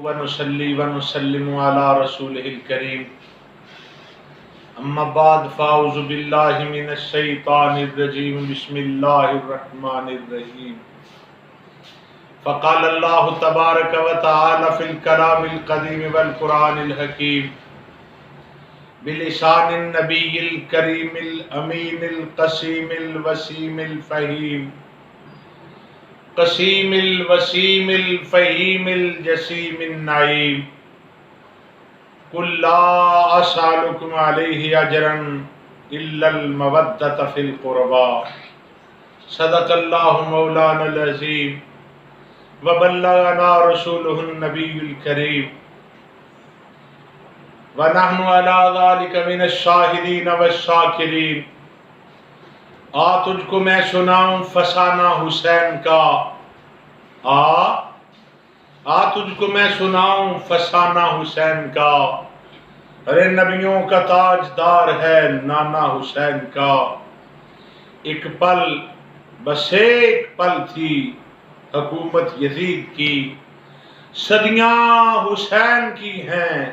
ونصلي ونسلم على رسوله الكريم اما بعد فاعوذ بالله من الشيطان الرجيم بسم الله الرحمن الرحيم فقال الله تبارك وتعالى في الكلام القديم والقرآن الحكيم بلسان النبي الكريم الأمين القسيم الوسيم الفهيم قسيم الوسيم الفهيم الجسيم النعيم قل لا أسألكم عليه أجرا إلا المودة في القربى صدق الله مولانا العظيم وبلغنا رسوله النبي الكريم ونحن على ذلك من الشاهدين والشاكرين تجھ کو میں سناؤں فسانہ حسین کا تجھ کو میں سناؤں فسانہ حسین کا ارے نبیوں کا تاجدار ہے نانا حسین کا ایک پل بس ایک پل تھی حکومت یزید کی صدیاں حسین کی ہیں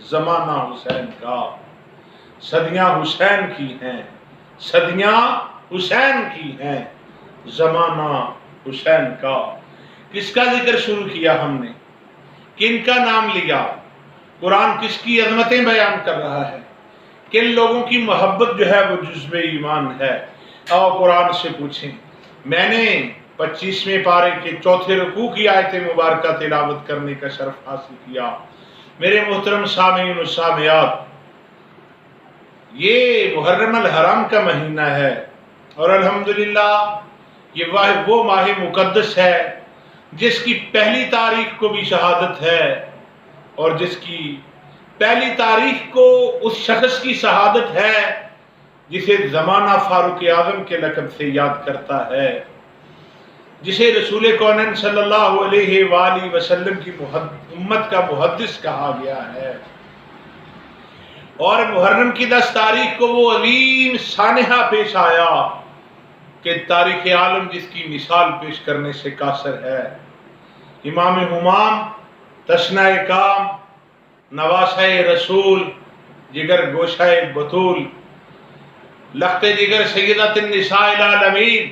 زمانہ حسین کا صدیاں حسین کی ہیں صدیاں حسین کی ہیں زمانہ حسین کا کس کا ذکر شروع کیا ہم نے کن کا نام لیا قرآن کس کی عظمتیں بیان کر رہا ہے کن لوگوں کی محبت جو ہے وہ جزو ایمان ہے اور قرآن سے پوچھیں میں نے 25ویں پارے کے چوتھے رکوع کی آیت مبارکہ تلاوت کرنے کا شرف حاصل کیا میرے محترم سامعین و سامعات یہ محرم الحرام کا مہینہ ہے اور الحمدللہ یہ وہ ماہ مقدس ہے جس کی پہلی تاریخ کو بھی شہادت ہے اور جس کی پہلی تاریخ کو اس شخص کی شہادت ہے جسے زمانہ فاروق اعظم کے لقب سے یاد کرتا ہے جسے رسول کونین صلی اللہ علیہ وآلہ وسلم کی امت کا محدث کہا گیا ہے اور محرم کی 10 تاریخ کو وہ عظیم سانحہ پیش آیا کہ تاریخ عالم جس کی مثال پیش کرنے سے قاصر ہے امام حمام تشنہ کام نواسہ رسول جگر گوشہ بطول لخت جگر سیدۃ النساء العالمین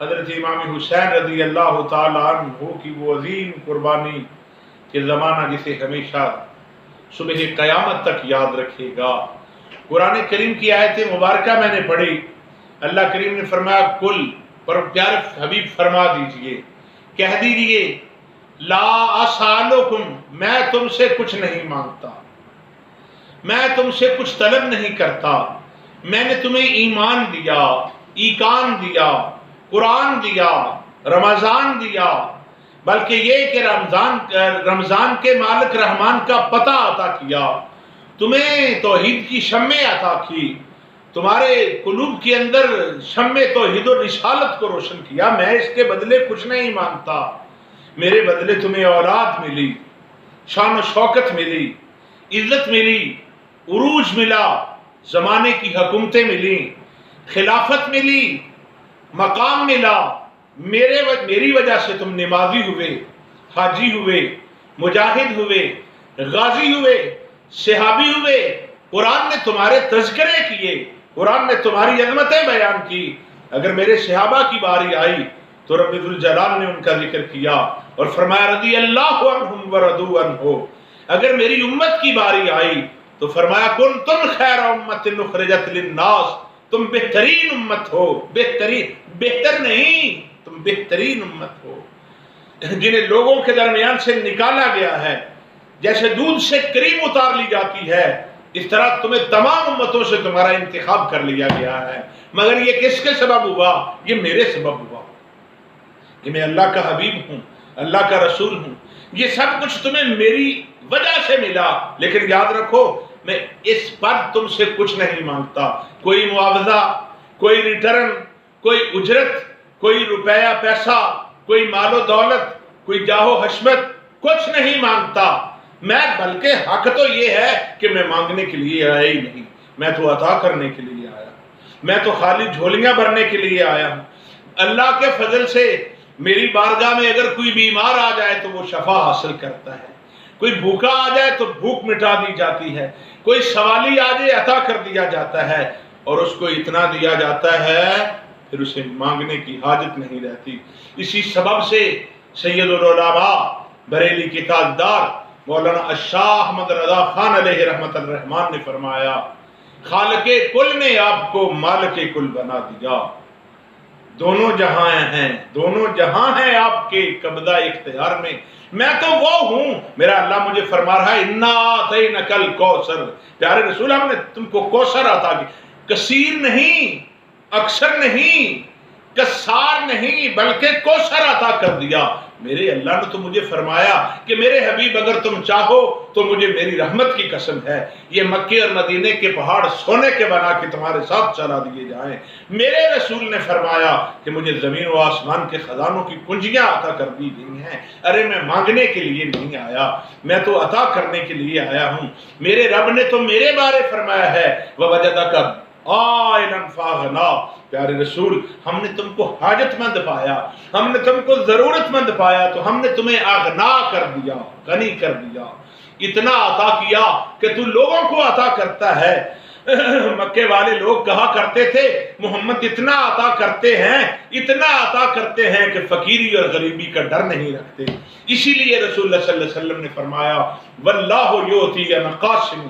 حضرت امام حسین رضی اللہ تعالیٰ عنہ کی وہ عظیم قربانی کہ زمانہ جسے ہمیشہ صبح قیامت تک یاد رکھے گا قرآن کریم کی آیت مبارکہ میں نے پڑھی اللہ کریم نے فرمایا کل پر پیارے حبیب فرما دیجئے کہہ دیجئے لا اسالکم میں تم سے کچھ نہیں مانگتا میں تم سے کچھ طلب نہیں کرتا میں نے تمہیں ایمان دیا ایقان دیا قرآن دیا رمضان دیا بلکہ یہ کہ رمضان کے مالک رحمان کا پتہ عطا کیا تمہیں توحید کی شمع عطا کی تمہارے قلوب کے اندر شمع توحید و رسالت کو روشن کیا میں اس کے بدلے کچھ نہیں مانگتا میرے بدلے تمہیں اولاد ملی شان و شوکت ملی عزت ملی عروج ملا زمانے کی حکومتیں ملی خلافت ملی مقام ملا میری وجہ سے تم نمازی ہوئے حاجی ہوئے مجاہد ہوئے غازی ہوئے صحابی ہوئے قرآن نے تمہارے تذکرے کیے قرآن نے تمہاری عظمتیں بیان کی اگر میرے صحابہ کی باری آئی تو رب ذوالجلال نے ان کا ذکر کیا اور فرمایا رضی اللہ عنہم ورضوا عنہ اگر میری امت کی باری آئی تو فرمایا کنتم خیر امت اخرجت للناس تم بہترین امت ہو بہتر نہیں تم بہترین امت ہو جنہیں لوگوں کے درمیان سے نکالا گیا ہے جیسے دودھ سے کریم اتار لی جاتی ہے اس طرح تمہیں تمام امتوں سے تمہارا انتخاب کر لیا گیا ہے مگر یہ کس کے سبب ہوا یہ میرے سبب ہوا کہ میں اللہ کا حبیب ہوں اللہ کا رسول ہوں یہ سب کچھ تمہیں میری وجہ سے ملا لیکن یاد رکھو میں اس پر تم سے کچھ نہیں مانگتا کوئی معاوضہ کوئی ریٹرن کوئی اجرت کوئی روپیہ پیسہ کوئی مال و دولت کوئی جاہ و حشمت کچھ نہیں مانگتا میں بلکہ حق تو یہ ہے کہ میں مانگنے کے لیے آیا ہی نہیں میں تو عطا کرنے کے لیے آیا میں تو خالی جھولیاں بھرنے کے لیے آیا ہوں اللہ کے فضل سے میری بارگاہ میں اگر کوئی بیمار آ جائے تو وہ شفا حاصل کرتا ہے کوئی بھوکا آ جائے تو بھوک مٹا دی جاتی ہے، کوئی سوالی آ جائے عطا کر دیا جاتا ہے، اور اس کو اتنا دیا جاتا ہے پھر اسے مانگنے کی حاجت نہیں رہتی۔ اسی سبب سے سید العلماء بریلی کے تاجدار مولانا الشاہ احمد رضا خان علیہ رحمت الرحمان نے فرمایا، خالق کل نے آپ کو مالک کل بنا دیا، دونوں جہاں ہیں، دونوں جہاں ہیں آپ کے قبضہ اختیار میں تو وہ ہوں۔ میرا اللہ مجھے فرما رہا ہے انا اعطینک الکوثر، پیارے رسول ہم نے تم کو کوثر عطا کی، کثیر نہیں، اکثر نہیں، کثار نہیں، بلکہ کوثر عطا کر دیا۔ میرے اللہ نے تو مجھے فرمایا کہ میرے حبیب اگر تم چاہو تو مجھے میری رحمت کی قسم ہے یہ مکے اور مدینے کے پہاڑ سونے کے بنا کے تمہارے ساتھ چلا دیے جائیں۔ میرے رسول نے فرمایا کہ مجھے زمین و آسمان کے خزانوں کی کنجیاں عطا کر دی گئی ہیں۔ ارے میں مانگنے کے لیے نہیں آیا، میں تو عطا کرنے کے لیے آیا ہوں۔ میرے رب نے تو میرے بارے فرمایا ہے وَوَجَدَكَ عائلاً فَأَغْنَىٰ، پیارے رسول ہم نے تم کو حاجت مند پایا، ہم نے تم کو ضرورت مند پایا تو ہم نے تمہیں اغنا کر دیا، غنی کر دیا، اتنا عطا کیا کہ تو لوگوں کو عطا کرتا ہے۔ مکے والے لوگ کہا کرتے تھے محمد اتنا عطا کرتے ہیں، اتنا عطا کرتے ہیں کہ فقیری اور غریبی کا ڈر نہیں رکھتے۔ اسی لیے رسول اللہ صلی اللہ علیہ وسلم نے فرمایا واللہ یؤتی انا قاسم،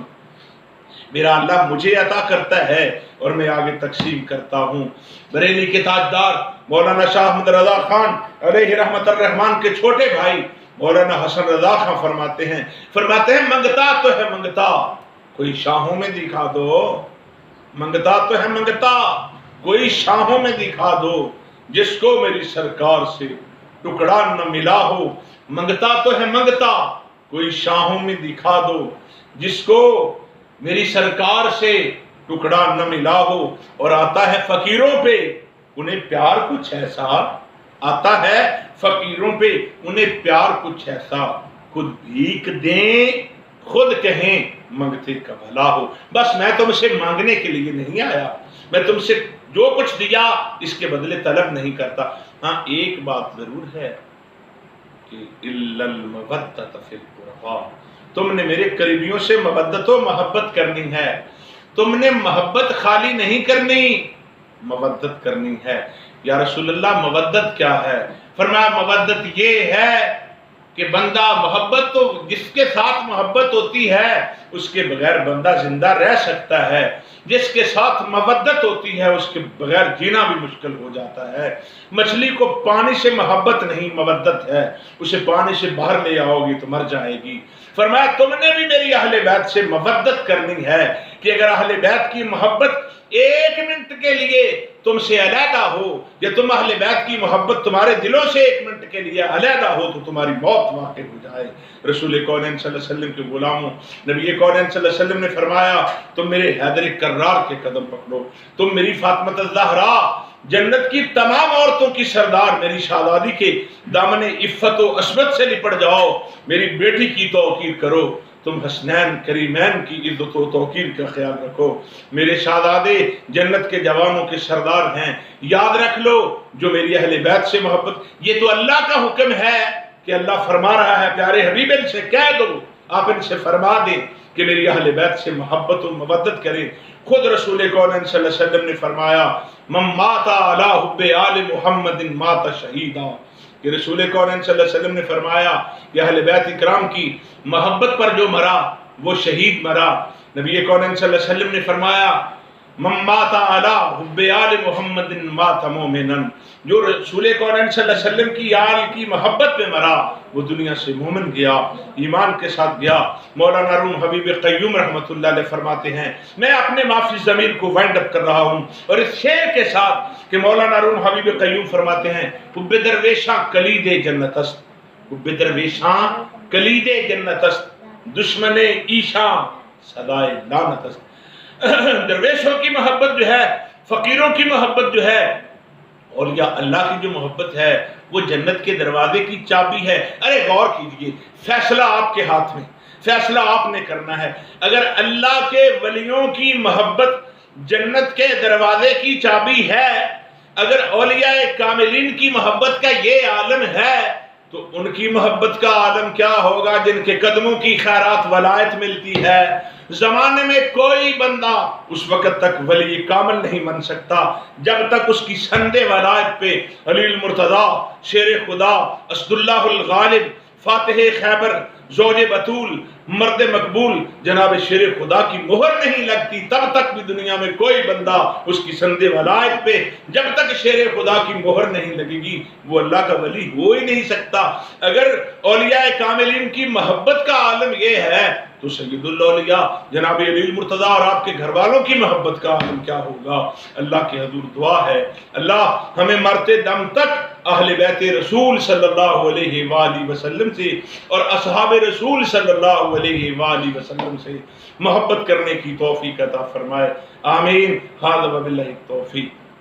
میرا اللہ مجھے عطا کرتا ہے اور میں آگے تقسیم کرتا ہوں۔ بریلی کے تاجدار مولانا شاہ احمد رضا خان علیہ رحمت الرحمان کے چھوٹے بھائی مولانا حسن رضا خان فرماتے ہیں منگتا تو ہے منگتا، کوئی شاہوں میں دکھا دو، منگتا تو ہے منگتا، کوئی شاہوں میں دکھا دو، جس کو میری سرکار سے ٹکڑا نہ ملا ہو۔ منگتا تو ہے منگتا، کوئی شاہوں میں دکھا دو، جس کو میری سرکار سے ٹکڑا نہ ملا ہو۔ اور آتا ہے فقیروں پہ انہیں پیار کچھ ایسا، آتا ہے فقیروں پہ انہیں پیار کچھ ایسا، خود بھیک دیں خود کہیں منگتے کا بھلا ہو۔ بس میں تم سے مانگنے کے لیے نہیں آیا، میں تم سے جو کچھ دیا اس کے بدلے طلب نہیں کرتا۔ ہاں ایک بات ضرور ہے کہ الا المودۃ فی القربیٰ، تم نے میرے قریبیوں سے مودت و محبت کرنی ہے، تم نے محبت خالی نہیں کرنی، مودت کرنی ہے۔ یا رسول اللہ مودت کیا ہے؟ فرمایا مودت یہ ہے کہ بندہ محبت تو جس کے ساتھ محبت ہوتی ہے اس کے بغیر بندہ زندہ رہ سکتا ہے، جس کے ساتھ مودت ہوتی ہے اس کے بغیر جینا بھی مشکل ہو جاتا ہے۔ مچھلی کو پانی سے محبت نہیں مودت ہے، اسے پانی سے باہر لے آؤ گی تو مر جائے گی۔ فرمایا تم نے بھی میری اہل بیت سے مودت کرنی ہے کہ اگر اہل بیت کی محبت ایک منٹ کے لیے تم سے علیحدہ ہو یا تم اہل بیت کی محبت تمہارے دلوں سے ایک منٹ کے لیے علیحدہ ہو تو تمہاری موت واقع ہو جائے۔ رسول کونین صلی اللہ علیہ وسلم کے غلاموں، نبی کونین صلی اللہ علیہ وسلم نے فرمایا تم میرے حیدر کرار کے قدم پکڑو، تم میری فاطمہ الزہرا جنت کی تمام عورتوں کی سردار میری شہزادی کے دامن عفت و عصمت سے لپٹ جاؤ، میری بیٹی کی توقیر کرو، تم حسنین کریمین کی عزت و توقیر کا خیال رکھو، میرے شہزادے جنت کے جوانوں کے سردار ہیں، یاد رکھ لو جو میری اہل بیت سے محبت۔ یہ تو اللہ کا حکم ہے کہ اللہ فرما رہا ہے پیارے حبیب ان سے کہہ دو، آپ ان سے فرما دیں کہ میری اہل بیت سے محبت و مودت کریں۔ خود رسول کونین صلی اللہ علیہ وسلم نے فرمایا من مات علی حب آل محمد مات شہیدا، کہ رسول کونین صلی اللہ علیہ وسلم نے فرمایا کہ اہل بیت اکرام کی محبت پر جو مرا وہ شہید مرا۔ نبی کونین صلی اللہ علیہ وسلم نے فرمایا من مات علی حب آل محمد مات مومنا، جو رسول کونین صلی اللہ علیہ وسلم کی آل کی محبت میں مرا وہ دنیا سے مومن گیا، ایمان کے ساتھ گیا۔ مولانا روم حبیب قیوم رحمت اللہ علیہ فرماتے ہیں میں اپنے معافی ضمیر کو وائنڈ اپ کر رہا ہوں اور اس شعر کے ساتھ کہ مولانا روم حبیب قیوم فرماتے ہیں حب درویشاں کلید جنت است، حب درویشاں کلید جنت است، دشمن ایشاں صدائے لعنت است۔ درویشوں کی محبت جو ہے، فقیروں کی محبت جو ہے، اولیاء اللہ کی جو محبت ہے وہ جنت کے دروازے کی چابی ہے۔ ارے غور کیجئے، فیصلہ آپ کے ہاتھ میں، فیصلہ آپ نے کرنا ہے۔ اگر اللہ کے ولیوں کی محبت جنت کے دروازے کی چابی ہے، اگر اولیاء کاملین کی محبت کا یہ عالم ہے تو ان کی محبت کا عالم کیا ہوگا جن کے قدموں کی خیرات ولایت ملتی ہے۔ زمانے میں کوئی بندہ اس وقت تک ولی کامل نہیں بن سکتا جب تک اس کی سند ولایت پہ علی المرتضیٰ، شیر خدا، اسد اللہ الغالب، فاتح خیبر، زوج بطول، مرد مقبول جناب شیر خدا کی مہر نہیں لگتی، تب تک بھی دنیا میں کوئی بندہ اس کی سند ولایت پہ جب تک شیر خدا کی مہر نہیں لگے گی وہ اللہ کا ولی ہو ہی نہیں سکتا۔ اگر اولیاء کاملین کی محبت کا عالم یہ ہے تو سید الاولیاء جناب علی المرتضیٰ اور آپ کے گھر والوں کی محبت کا عالم کیا ہوگا۔ اللہ کے حضور دعا ہے اللہ ہمیں مرتے دم تک اہل بیت رسول صلی اللہ علیہ وآلہ وسلم سے اور اصحاب رسول صلی اللہ علیہ وآلہ وسلم سے محبت کرنے کی توفیق عطا فرمائے، آمین۔ ھذا وباللہ التوفیق۔